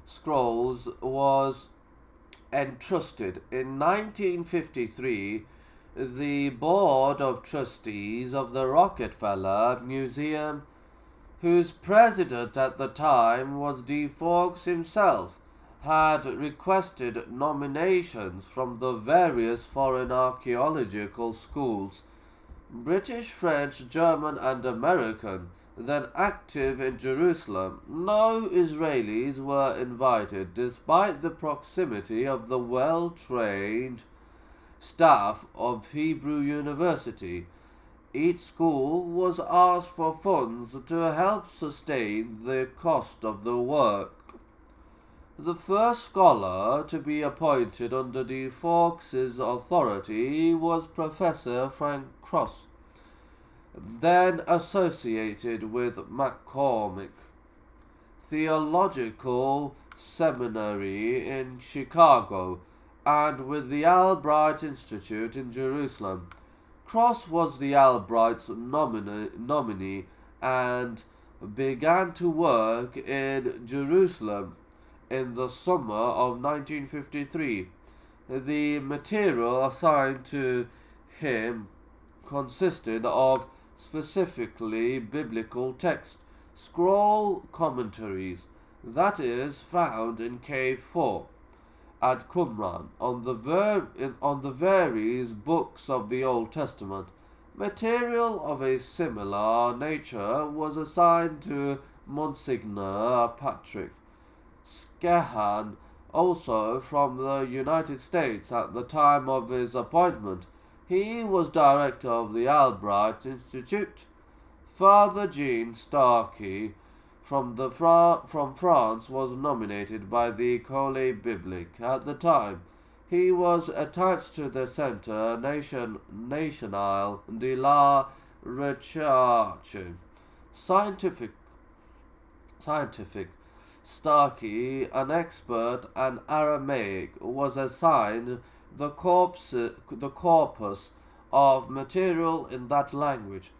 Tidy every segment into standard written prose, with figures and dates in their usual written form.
scrolls was entrusted. In 1953, the Board of Trustees of the Rockefeller Museum, whose president at the time was D. Fawkes himself, had requested nominations from the various foreign archaeological schools, British, French, German, and American, then active in Jerusalem. No Israelis were invited, despite the proximity of the well-trained staff of Hebrew University. Each school was asked for funds to help sustain the cost of the work. The first scholar to be appointed under de Fawkes's authority was Professor Frank Cross, then associated with McCormick Theological Seminary in Chicago and with the Albright Institute in Jerusalem. Cross was the Albrights' nominee and began to work in Jerusalem in the summer of 1953. The material assigned to him consisted of specifically biblical text, scroll commentaries, that is, found in Cave 4 at Qumran on the various books of the Old Testament. Material of a similar nature was assigned to Monsignor Patrick Skehan, also from the United States at the time of his appointment. He was director of the Albright Institute. Father Jean Starkey from France was nominated by the École Biblique at the time. He was attached to the Centre National de la Recherche Scientific. Starkey, an expert in Aramaic, was assigned the corpus of material in that language.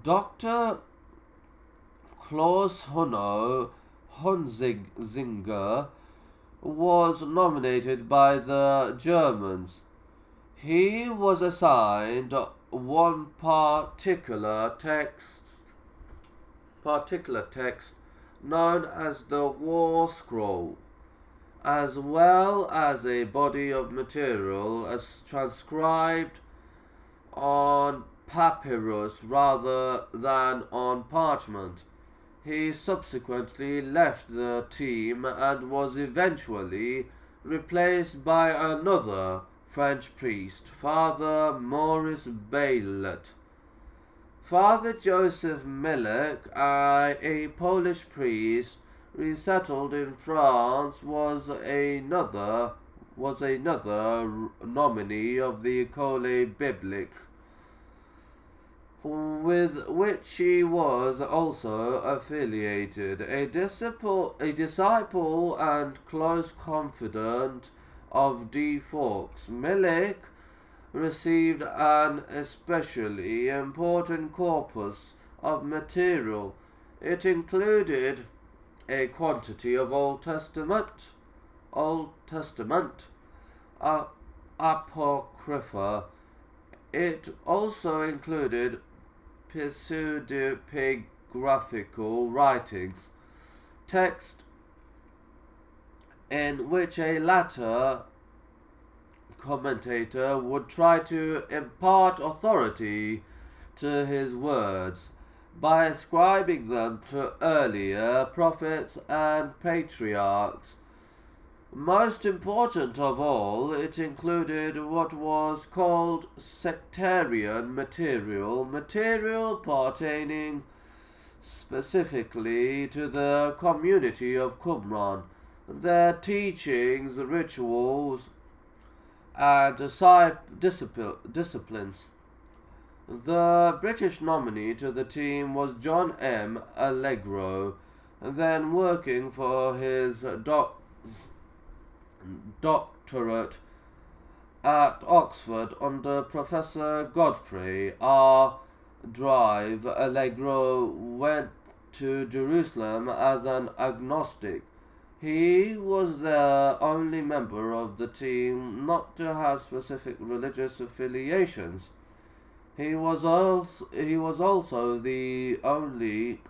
Dr. Klaus Hunno Hunzinger was nominated by the Germans. He was assigned one particular text known as the War Scroll, as well as a body of material as transcribed on papyrus rather than on parchment. He subsequently left the team and was eventually replaced by another French priest, Father Maurice Baylet. Father Joseph Melek, a Polish priest resettled in France, was another nominee of the École Biblique, with which he was also affiliated. A disciple and close confidant of de Fawkes, Melek received an especially important corpus of material. It included a quantity of Old Testament Apocrypha. It also included pseudepigraphical writings, text in which a later commentator would try to impart authority to his words by ascribing them to earlier prophets and patriarchs. Most important of all, it included what was called sectarian material pertaining specifically to the community of Qumran, their teachings, rituals, and disciplines. The British nominee to the team was John M. Allegro, then working for his doctorate at Oxford under Professor Godfrey R. Drive. Allegro to Jerusalem as an agnostic. He was the only member of the team not to have specific religious affiliations. He was also the only